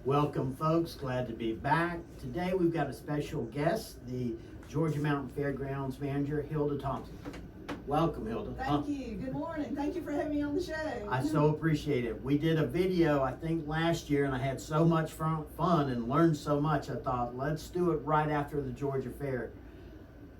Welcome, folks. Glad to be back. Today we've got a special guest, the Georgia Mountain Fairgrounds manager, Hilda Thomason. Welcome, Hilda. Thank you. Good morning. Thank you for having me on the show. I so appreciate it. We did a video, I think, last year, and I had so much fun and learned so much. I thought, let's do it right after the Georgia Fair.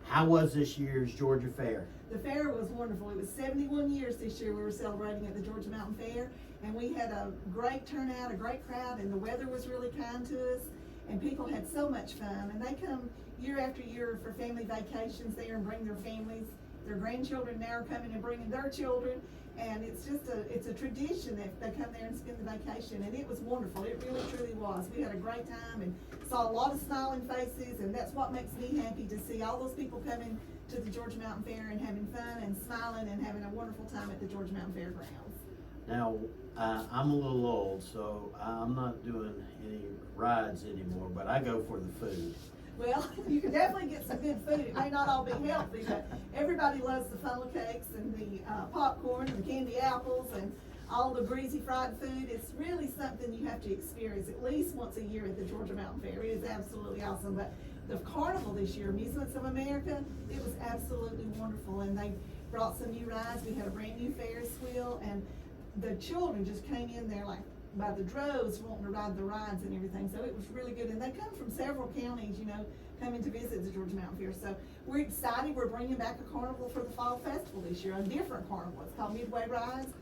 How was this year's Georgia Fair? The fair was wonderful. It was 71 years this year we were celebrating at the Georgia Mountain Fair, and we had a great turnout, a great crowd, and the weather was really kind to us, and people had so much fun. And they come year after year for family vacations there and bring their families. Their grandchildren now are coming and bringing their children, and it's a tradition that they come there and spend the vacation, and it was wonderful. It really truly was. We had a great time and saw a lot of smiling faces, and that's what makes me happy, to see all those people coming to the Georgia Mountain Fair and having fun and smiling and having a wonderful time at the Georgia Mountain Fairgrounds. Now, I'm a little old, so I'm not doing any rides anymore, but I go for the food. Well, you can definitely get some good food. It may not all be healthy, but everybody loves the funnel cakes and the popcorn and the candy apples and all the greasy fried food. It's really something you have to experience at least once a year at the Georgia Mountain Fair. It is absolutely awesome. But the carnival this year, Amusements of America, it was absolutely wonderful. And they brought some new rides. We had a brand new Ferris wheel, and the children just came in there like by the droves wanting to ride the rides and everything. So it was really good. And they come from several counties, coming to visit the Georgia Mountain Fair. So we're excited. We're bringing back a carnival for the fall festival this year, a different carnival. It's called Midway Rides.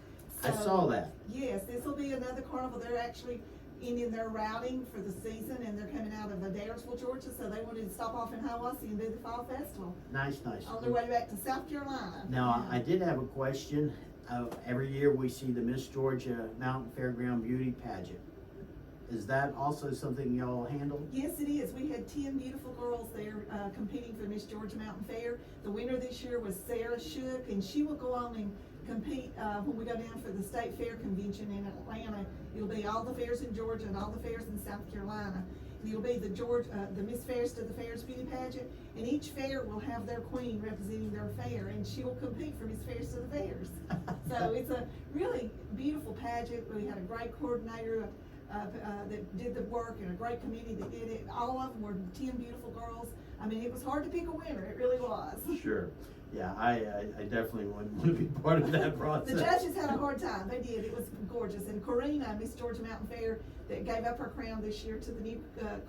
So, I saw that. Yes, this will be another carnival. They're actually ending their routing for the season, and they're coming out of Adairsville, Georgia. So they wanted to stop off in Hiawassee and do the fall festival. Nice. On their way back to South Carolina. Now, I did have a question. Every year we see the Miss Georgia Mountain Fairground Beauty Pageant. Is that also something y'all handle? Yes, it is. We had 10 beautiful girls there competing for Miss Georgia Mountain Fair. The winner this year was Sarah Shook, and she will go on and compete when we go down for the State Fair Convention in Atlanta. It'll be all the fairs in Georgia and all the fairs in South Carolina. And it'll be the Miss Fairest of the Fairs Beauty Pageant, and each fair will have their queen representing their fair, and she will compete for Miss Fairest of the Fairs. So it's a really beautiful pageant. We had a great coordinator that did the work, and a great committee that did it. All of them were 10 beautiful girls. I mean, it was hard to pick a winner. It really was. Sure. Yeah, I definitely wouldn't want to be part of that process. The judges had a hard time. They did. It was gorgeous. And Karina, Miss Georgia Mountain Fair, that gave up her crown this year to the new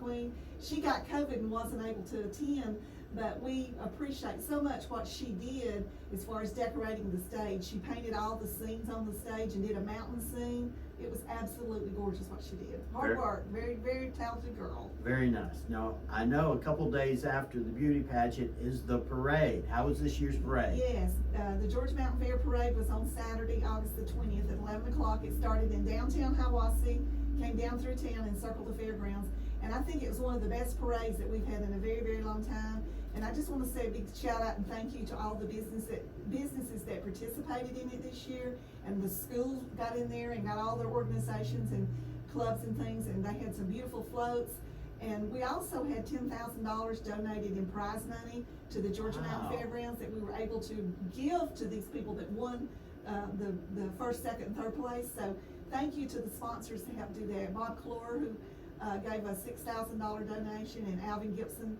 queen, she got COVID and wasn't able to attend, but we appreciate so much what she did as far as decorating the stage. She painted all the scenes on the stage and did a mountain scene. It was absolutely gorgeous what she did. Hard work. Very, very talented girl. Very nice. Now, I know a couple days after the beauty pageant is the parade. How was this year's parade? Yes, the Georgia Mountain Fair Parade was on Saturday, August the 20th at 11 o'clock. It started in downtown Hiawassee, came down through town and circled the fairgrounds. And I think it was one of the best parades that we've had in a very, very long time. And I just want to say a big shout out and thank you to all the businesses that participated in it this year. And the schools got in there and got all their organizations and clubs and things, and they had some beautiful floats. And we also had $10,000 donated in prize money to the Georgia Mountain Fairgrounds that we were able to give to these people that won the first, second, and third place. So thank you to the sponsors that helped do that. Bob Clore, who gave a $6,000 donation, and Alvin Gibson,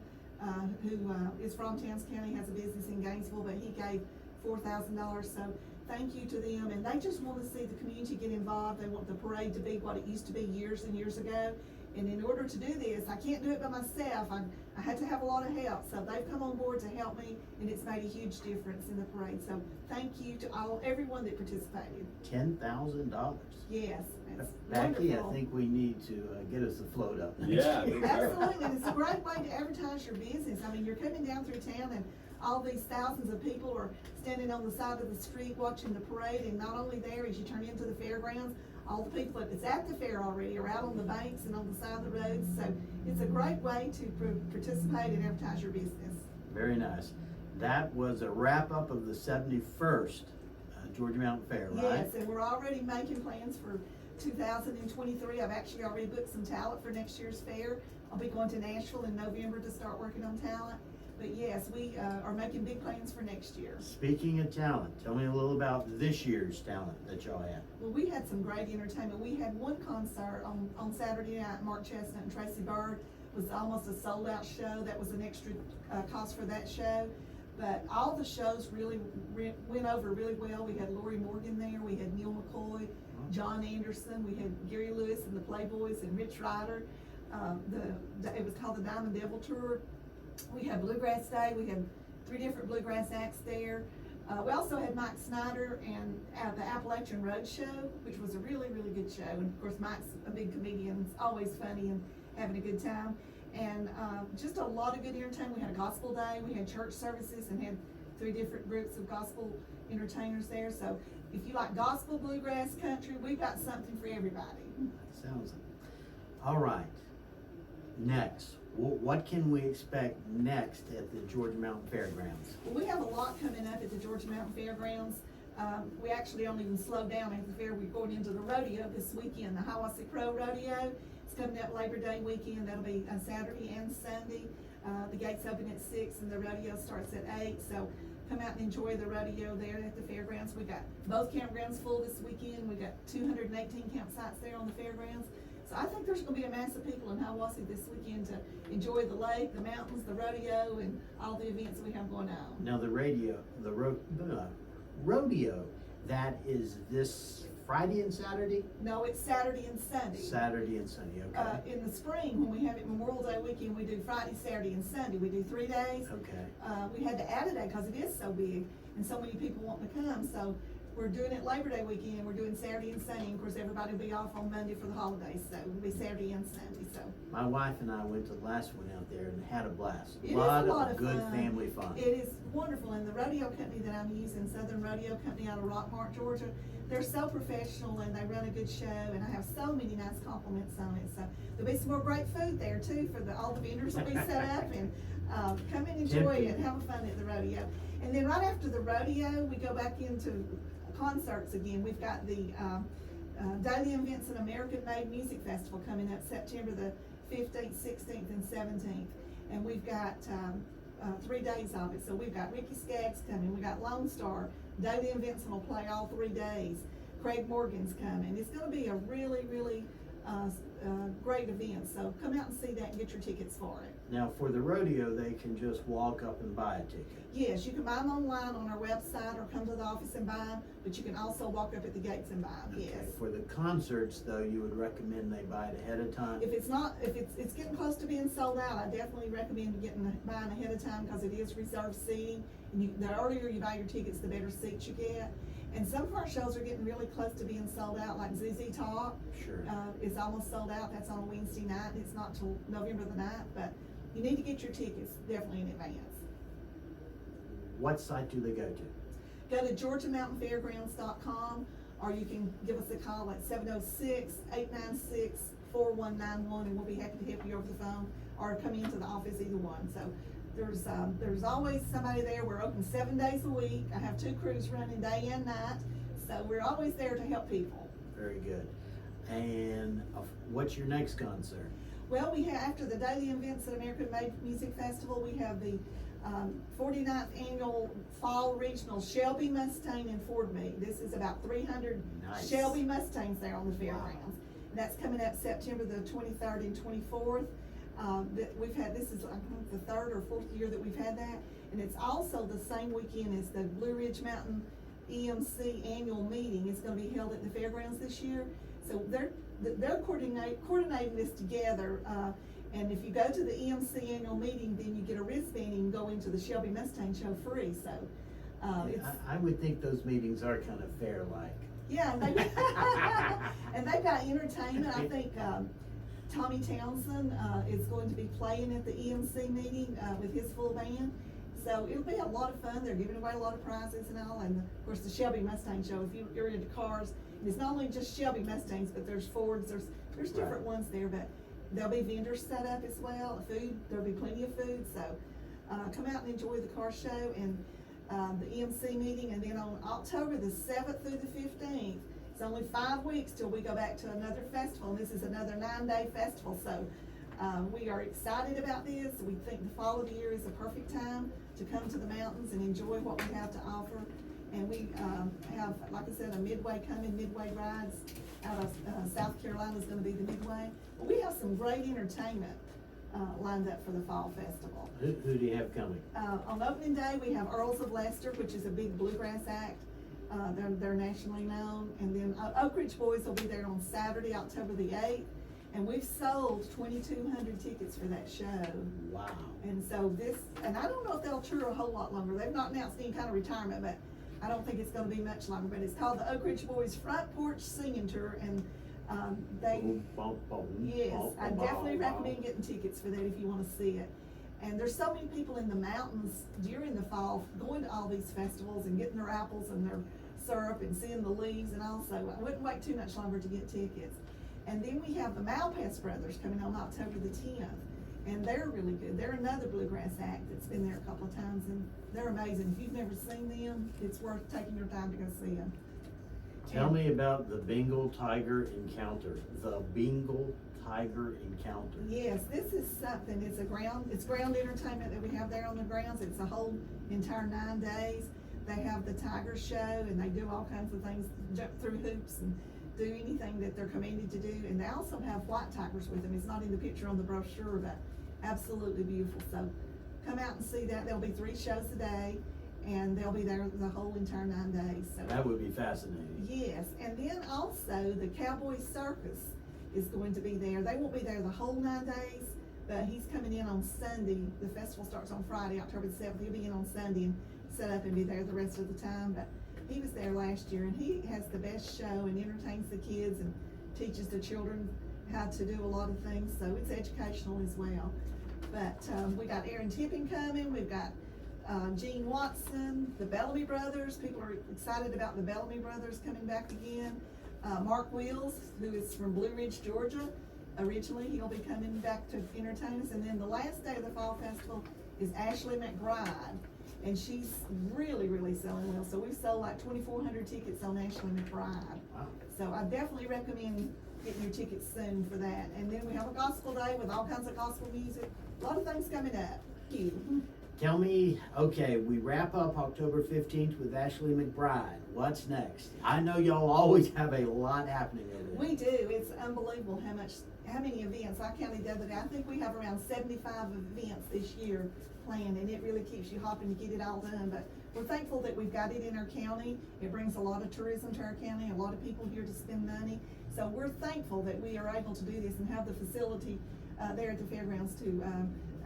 who is from Towns County, has a business in Gainesville, but he gave $4,000. So thank you to them. And they just want to see the community get involved. They want the parade to be what it used to be years and years ago. And in order to do this, I can't do it by myself. I had to have a lot of help. So they've come on board to help me, and it's made a huge difference in the parade. So thank you to everyone that participated. $10,000. Yes, that's Becky, wonderful. I think we need to get us a float up. Yeah. Absolutely, and it's a great way to advertise your business. I mean, you're coming down through town, and all these thousands of people are standing on the side of the street watching the parade, and not only there, as you turn into the fairgrounds, all the people that's at the fair already are out on the banks and on the side of the roads. So it's a great way to participate and advertise your business. Very nice. That was a wrap up of the 71st Georgia Mountain Fair, right? Yes, and we're already making plans for 2023. I've actually already booked some talent for next year's fair. I'll be going to Nashville in November to start working on talent. But yes, we are making big plans for next year. Speaking of talent, tell me a little about this year's talent that y'all had. Well, we had some great entertainment. We had one concert on Saturday night. Mark Chestnut and Tracy Bird was almost a sold out show. That was an extra cost for that show. But all the shows really went over really well. We had Lori Morgan there. We had Neil McCoy, John Anderson. We had Gary Lewis and the Playboys and Rich Ryder. It was called the Diamond Devil Tour. We had Bluegrass Day. We had 3 different bluegrass acts there. We also had Mike Snyder and the Appalachian Road Show, which was a really, really good show. And of course, Mike's a big comedian. It's always funny and having a good time. And just a lot of good entertainment. We had a gospel day. We had church services and had 3 different groups of gospel entertainers there. So if you like gospel, bluegrass, country, we've got something for everybody. Sounds it. All right. Next, what can we expect next at the Georgia Mountain Fairgrounds? Well, we have a lot coming up at the Georgia Mountain Fairgrounds. We actually don't even slow down at the fair. We're going into the rodeo this weekend, the Hiwassee Pro Rodeo. It's coming up Labor Day weekend. That'll be on Saturday and Sunday. The gates open at 6 and the rodeo starts at 8. So come out and enjoy the rodeo there at the fairgrounds. We got both campgrounds full this weekend. We got 218 campsites there on the fairgrounds. So I think there's gonna be a mass of people in Hiwassee this weekend to enjoy the lake, the mountains, the rodeo, and all the events we have going on. Now the rodeo, that is this Friday and Saturday? No, it's Saturday and Sunday. Saturday and Sunday, okay. In the spring, when we have it Memorial Day weekend, we do Friday, Saturday, and Sunday. We do 3 days. Okay. We had to add a day because it is so big and so many people want to come. So we're doing it Labor Day weekend. We're doing Saturday and Sunday. Of course, everybody will be off on Monday for the holidays, so it'll be Saturday and Sunday. So My wife and I went to the last one out there and had a blast. It is a lot of good fun. family fun. It is wonderful, and the rodeo company that I'm using, Southern Rodeo Company out of Rockmart, Georgia, they're so professional and they run a good show, and I have so many nice compliments on it. So there'll be some more great food there too for all the vendors will be set up, and come and enjoy it, have fun at the rodeo. And then right after the rodeo, we go back into concerts again. We've got the Daily Events and American Made Music Festival coming up September the 15th, 16th, and 17th. And we've got 3 days of it. So we've got Ricky Skaggs coming, we got Lone Star, Daily Events will play all 3 days. Craig Morgan's coming. It's gonna be a really, really great event. So come out and see that and get your tickets for it. Now for the rodeo, they can just walk up and buy a ticket. Yes, you can buy them online on our website or come to the office and buy them, but you can also walk up at the gates and buy them, Okay. yes. For the concerts though, you would recommend they buy it ahead of time? If it's getting close to being sold out, I definitely recommend buying ahead of time because it is reserved seating. And the earlier you buy your tickets, the better seats you get. And some of our shows are getting really close to being sold out, like ZZ Top. Sure. Is almost sold out. That's on a Wednesday night. It's not till November the 9th, but you need to get your tickets definitely in advance. What site do they go to? Go to GeorgiaMountainFairgrounds.com, or you can give us a call at 706-896-4191, and we'll be happy to help you over the phone or come into the office, either one. So there's always somebody there. We're open 7 days a week. I have 2 crews running day and night, so we're always there to help people. Very good. And what's your next concert? Well, we have, after the Daily Events at American Made Music Festival, we have the 49th annual Fall Regional Shelby Mustang and Ford Meet. This is about 300 Nice. Shelby Mustangs there on the fairgrounds. Wow. And that's coming up September the 23rd and 24th. This is I think the 3rd or 4th year that we've had that. And it's also the same weekend as the Blue Ridge Mountain EMC annual meeting. It's gonna be held at the fairgrounds this year. So they're coordinating this together, and if you go to the EMC annual meeting, then you get a wristband and go into the Shelby Mustang show free, so, I would think those meetings are kind of fair-like. yeah, and they've got entertainment. I think, Tommy Townsend, is going to be playing at the EMC meeting, with his full band. So it'll be a lot of fun. They're giving away a lot of prizes and all, and of course the Shelby Mustang show, if you're into cars, and it's not only just Shelby Mustangs, but there's Fords, there's different ones there, but there'll be vendors set up as well, food, there'll be plenty of food, so, come out and enjoy the car show and, the EMC meeting, and then on October the 7th through the 15th, it's only 5 weeks till we go back to another festival, and this is another 9-day festival, so, We are excited about this. We think the fall of the year is a perfect time to come to the mountains and enjoy what we have to offer. And we have, like I said, a midway rides out of South Carolina is going to be the midway. But we have some great entertainment lined up for the fall festival. Who do you have coming? On opening day, we have Earls of Leicester, which is a big bluegrass act. They're nationally known. And then Oak Ridge Boys will be there on Saturday, October the 8th. And we've sold 2,200 tickets for that show. Wow. And so and I don't know if they'll tour a whole lot longer. They've not announced any kind of retirement, but I don't think it's gonna be much longer. But it's called the Oak Ridge Boys Front Porch Singing Tour, and yes, I definitely recommend getting tickets for that if you wanna see it. And there's so many people in the mountains during the fall going to all these festivals and getting their apples and their syrup and seeing the leaves, and also I wouldn't wait too much longer to get tickets. And then we have the Malpass Brothers coming on October the 10th, and they're really good. They're another bluegrass act that's been there a couple of times, and they're amazing. If you've never seen them, it's worth taking your time to go see them. Tell me about the Bengal Tiger Encounter. The Bengal Tiger Encounter. Yes, this is something. It's ground entertainment that we have there on the grounds. It's a whole entire 9 days. They have the tiger show, and they do all kinds of things, jump through hoops and do anything that they're commanded to do. And they also have white tigers with them. It's not in the picture on the brochure, but absolutely beautiful. So come out and see that. There'll be 3 shows a day, and they'll be there the whole entire 9 days. So that would be fascinating. yes, and then also the Cowboy Circus is going to be there. They won't be there the whole 9 days, but he's coming in on Sunday. The festival starts on Friday, October the 7th. He'll be in on Sunday and set up and be there the rest of the time. But he was there last year, and he has the best show and entertains the kids and teaches the children how to do a lot of things. So it's educational as well. But we got Aaron Tippin coming. We've got Gene Watson, the Bellamy Brothers. People are excited about the Bellamy Brothers coming back again. Mark Wheels, who is from Blue Ridge, Georgia. Originally, he'll be coming back to entertain us. And then the last day of the Fall Festival is Ashley McBride. And she's really, really selling well. So we've sold like 2,400 tickets on Ashley McBride. Wow. So I definitely recommend getting your tickets soon for that. And then we have a gospel day with all kinds of gospel music. A lot of things coming up. Thank you. Tell me, okay, we wrap up October 15th with Ashley McBride. What's next? I know y'all always have a lot happening over there. We do. It's unbelievable how many events. I counted the other day. I think we have around 75 events this year planned, and it really keeps you hopping to get it all done. But we're thankful that we've got it in our county. It brings a lot of tourism to our county, a lot of people here to spend money. So we're thankful that we are able to do this and have the facility there at the fairgrounds to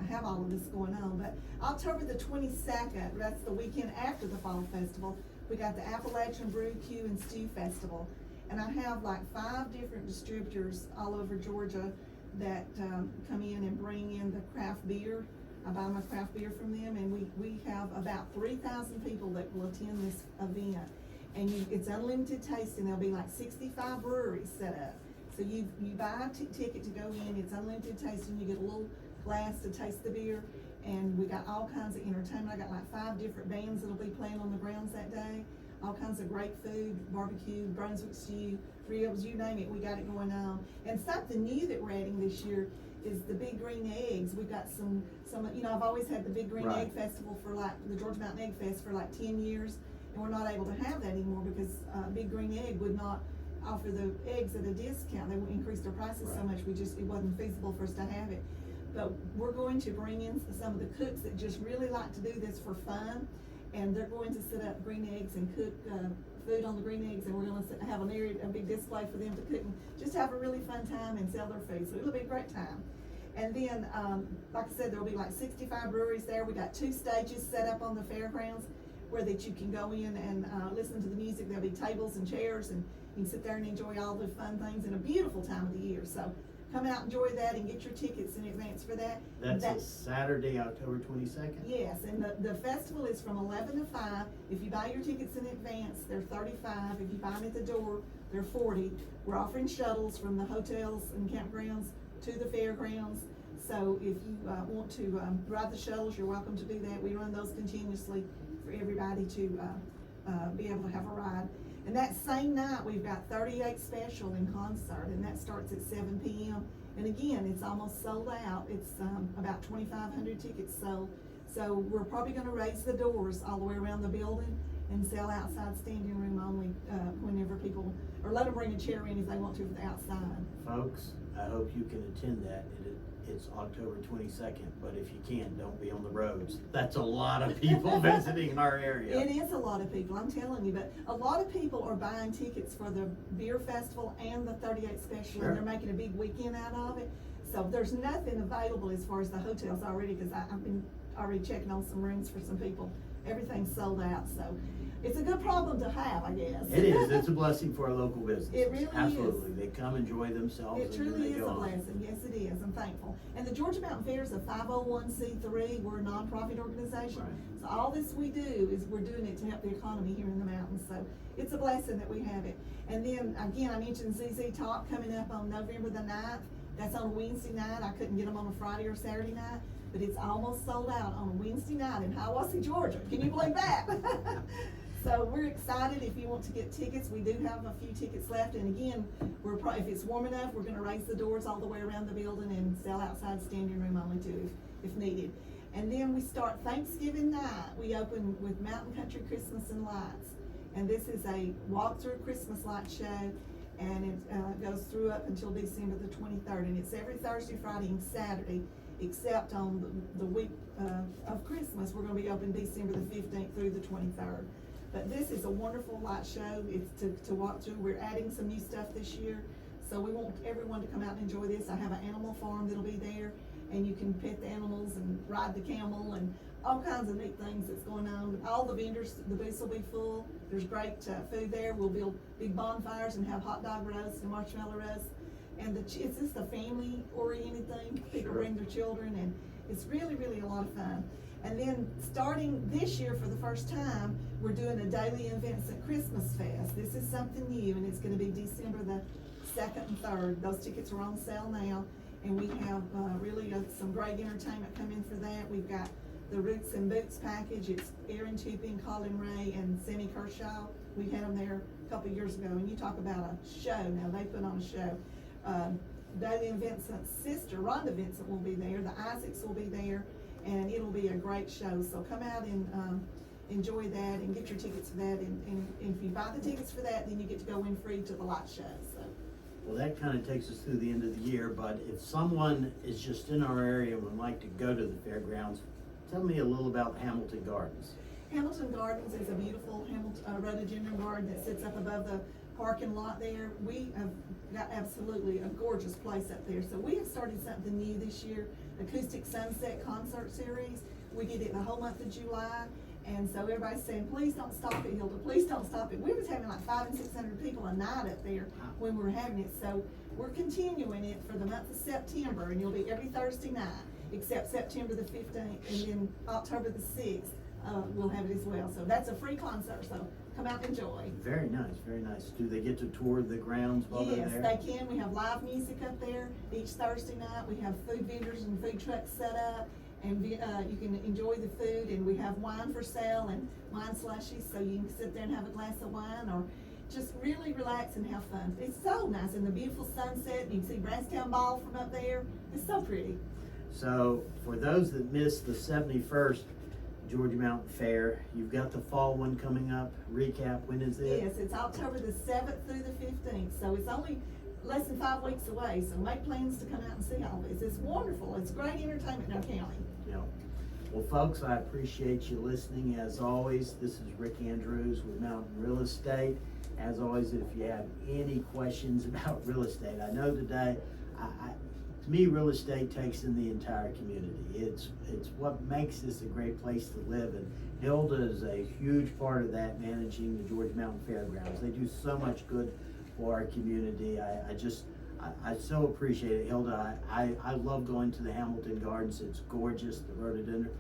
have all of this going on. But October the 22nd, that's the weekend after the Fall Festival, we got the Appalachian Brew, Q, and Stew Festival. And I have like 5 different distributors all over Georgia that come in and bring in the craft beer. I buy my craft beer from them, and we have about 3,000 people that will attend this event. And it's unlimited tasting. There'll be like 65 breweries set up. So you buy a ticket to go in, it's unlimited tasting, you get a little glass to taste the beer, and we got all kinds of entertainment. I got like 5 different bands that'll be playing on the grounds that day. All kinds of great food, barbecue, Brunswick stew, ribs, you name it, we got it going on. And something new that we're adding this year is the Big Green Eggs. We've got some, I've always had the Big Green Right. Egg Festival for like, the Georgia Mountain Egg Fest for like 10 years. And we're not able to have that anymore because Big Green Egg would not offer the eggs at a discount. They would increase their prices so Right. much, it wasn't feasible for us to have it. But we're going to bring in some of the cooks that just really like to do this for fun. And they're going to set up green eggs and cook food on the green eggs, and we're going to have a big display for them to cook and just have a really fun time and sell their food. So it'll be a great time. And then, like I said, there'll be like 65 breweries there. We got 2 stages set up on the fairgrounds where that you can go in and listen to the music. There'll be tables and chairs, and you can sit there and enjoy all the fun things in a beautiful time of the year. So come out, enjoy that, and get your tickets in advance for that. That's a Saturday, October 22nd? Yes, and the festival is from 11 to 5. If you buy your tickets in advance, they're $35. If you buy them at the door, they're $40. We're offering shuttles from the hotels and campgrounds to the fairgrounds. So if you want to ride the shuttles, you're welcome to do that. We run those continuously for everybody to be able to have a ride. And that same night, we've got 38 Special in concert, and that starts at 7 p.m. And again, it's almost sold out. It's about 2,500 tickets sold. So we're probably gonna raise the doors all the way around the building and sell outside standing room only, whenever people, or let them bring a chair in if they want to for the outside. Folks, I hope you can attend that. It's October 22nd, but if you can't, don't be on the roads. That's a lot of people visiting our area. It is a lot of people, I'm telling you, but a lot of people are buying tickets for the beer festival and the 38 special, Sure. and they're making a big weekend out of it. So there's nothing available as far as the hotels already, because I've been already checking on some rooms for some people. Everything's sold out, so it's a good problem to have, I guess. It is. It's a blessing for our local businesses. It really is. Absolutely. They come enjoy themselves. It and truly then they is go a on. blessing, yes it is, I'm thankful. And the Georgia Mountain Fair is a 501c3, we're a nonprofit organization. Right. So all this we do is we're doing it to help the economy here in the mountains, so it's a blessing that we have it. And then, again, I mentioned ZZ Top coming up on November the 9th, that's on a Wednesday night, I couldn't get them on a Friday or Saturday night, but it's almost sold out on a Wednesday night in Hiawassee, Georgia, can you believe that? So we're excited. If you want to get tickets, we do have a few tickets left. And again, if it's warm enough, we're gonna raise the doors all the way around the building and sell outside standing room only too, if needed. And then we start Thanksgiving night. We open with Mountain Country Christmas and Lights. And this is a walk-through Christmas light show. And it goes through up until December the 23rd. And it's every Thursday, Friday, and Saturday, except on the week of Christmas. We're gonna be open December the 15th through the 23rd. But this is a wonderful light show. It's to walk through. We're adding some new stuff this year. So we want everyone to come out and enjoy this. I have an animal farm that'll be there, and you can pet the animals and ride the camel and all kinds of neat things that's going on. All the vendors, the booths will be full. There's great food there. We'll build big bonfires and have hot dog roasts and marshmallow roasts. And it's just a family oriented thing. People Sure. bring their children, and it's really, really a lot of fun. And then starting this year for the first time, we're doing a Daily and Vincent Christmas Fest. This is something new, and it's gonna be December the 2nd and 3rd. Those tickets are on sale now, and we have really some great entertainment coming for that. We've got the Roots and Boots package. It's Aaron Tupin, Colin Ray, and Sammy Kershaw. We had them there a couple of years ago, and you talk about a show. Now they put on a show. Daily and Vincent's sister, Rhonda Vincent, will be there. The Isaacs will be there. And it'll be a great show, so come out and enjoy that and get your tickets for that. And if you buy the tickets for that, then you get to go in free to the light show. So. Well, that kind of takes us through the end of the year, but if someone is just in our area and would like to go to the fairgrounds, tell me a little about Hamilton Gardens. Hamilton Gardens is a beautiful rhododendron garden that sits up above the parking lot there. We have got absolutely a gorgeous place up there. So we have started something new this year, Acoustic Sunset Concert Series. We did it the whole month of July. And so everybody's saying, please don't stop it, Hilda, please don't stop it. We was having like 500 and 600 people a night up there when we were having it. So we're continuing it for the month of September, and it'll be every Thursday night, except September the 15th, and then October the 6th, we'll have it as well. So that's a free concert, so come out and enjoy. Very nice, very nice. Do they get to tour the grounds while they're there? Yes, they can. We have live music up there each Thursday night. We have food vendors and food trucks set up, and you can enjoy the food, and we have wine for sale and wine slushies, so you can sit there and have a glass of wine or just really relax and have fun. It's so nice, and the beautiful sunset, and you can see Brasstown Ball from up there. It's so pretty. So for those that missed the 71st Georgia Mountain Fair, you've got the fall one coming up. Recap, when is it? Yes, it's October the 7th through the 15th, so it's only less than 5 weeks away, so make plans to come out and see all this. It's wonderful. It's great entertainment in our county. Yeah. Well, folks, I appreciate you listening. As always, this is Rick Andrews with Mountain Real Estate. As always, if you have any questions about real estate, I know today, to me, real estate takes in the entire community. It's what makes this a great place to live, and Hilda is a huge part of that, managing the Georgia Mountain Fairgrounds. They do so much good for our community. I so appreciate it, Hilda. I love going to the Hamilton Gardens. It's gorgeous, the rhododendron.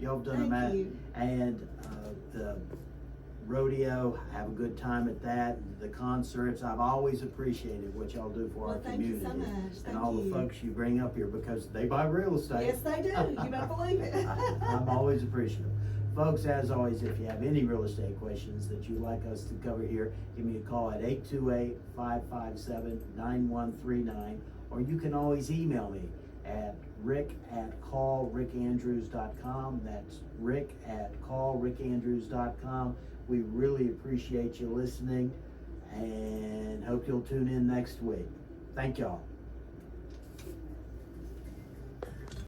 Y'all have done Thank you. and the rodeo, have a good time at that. The concerts, I've always appreciated what y'all do for our community. Thank you so much. And all the folks you bring up here, because they buy real estate. Yes, they do. You better believe it. I'm always appreciative. Folks, as always, if you have any real estate questions that you'd like us to cover here, give me a call at 828-557-9139, or you can always email me at rick@callrickandrews.com. That's rick@callrickandrews.com. We really appreciate you listening and hope you'll tune in next week. Thank y'all.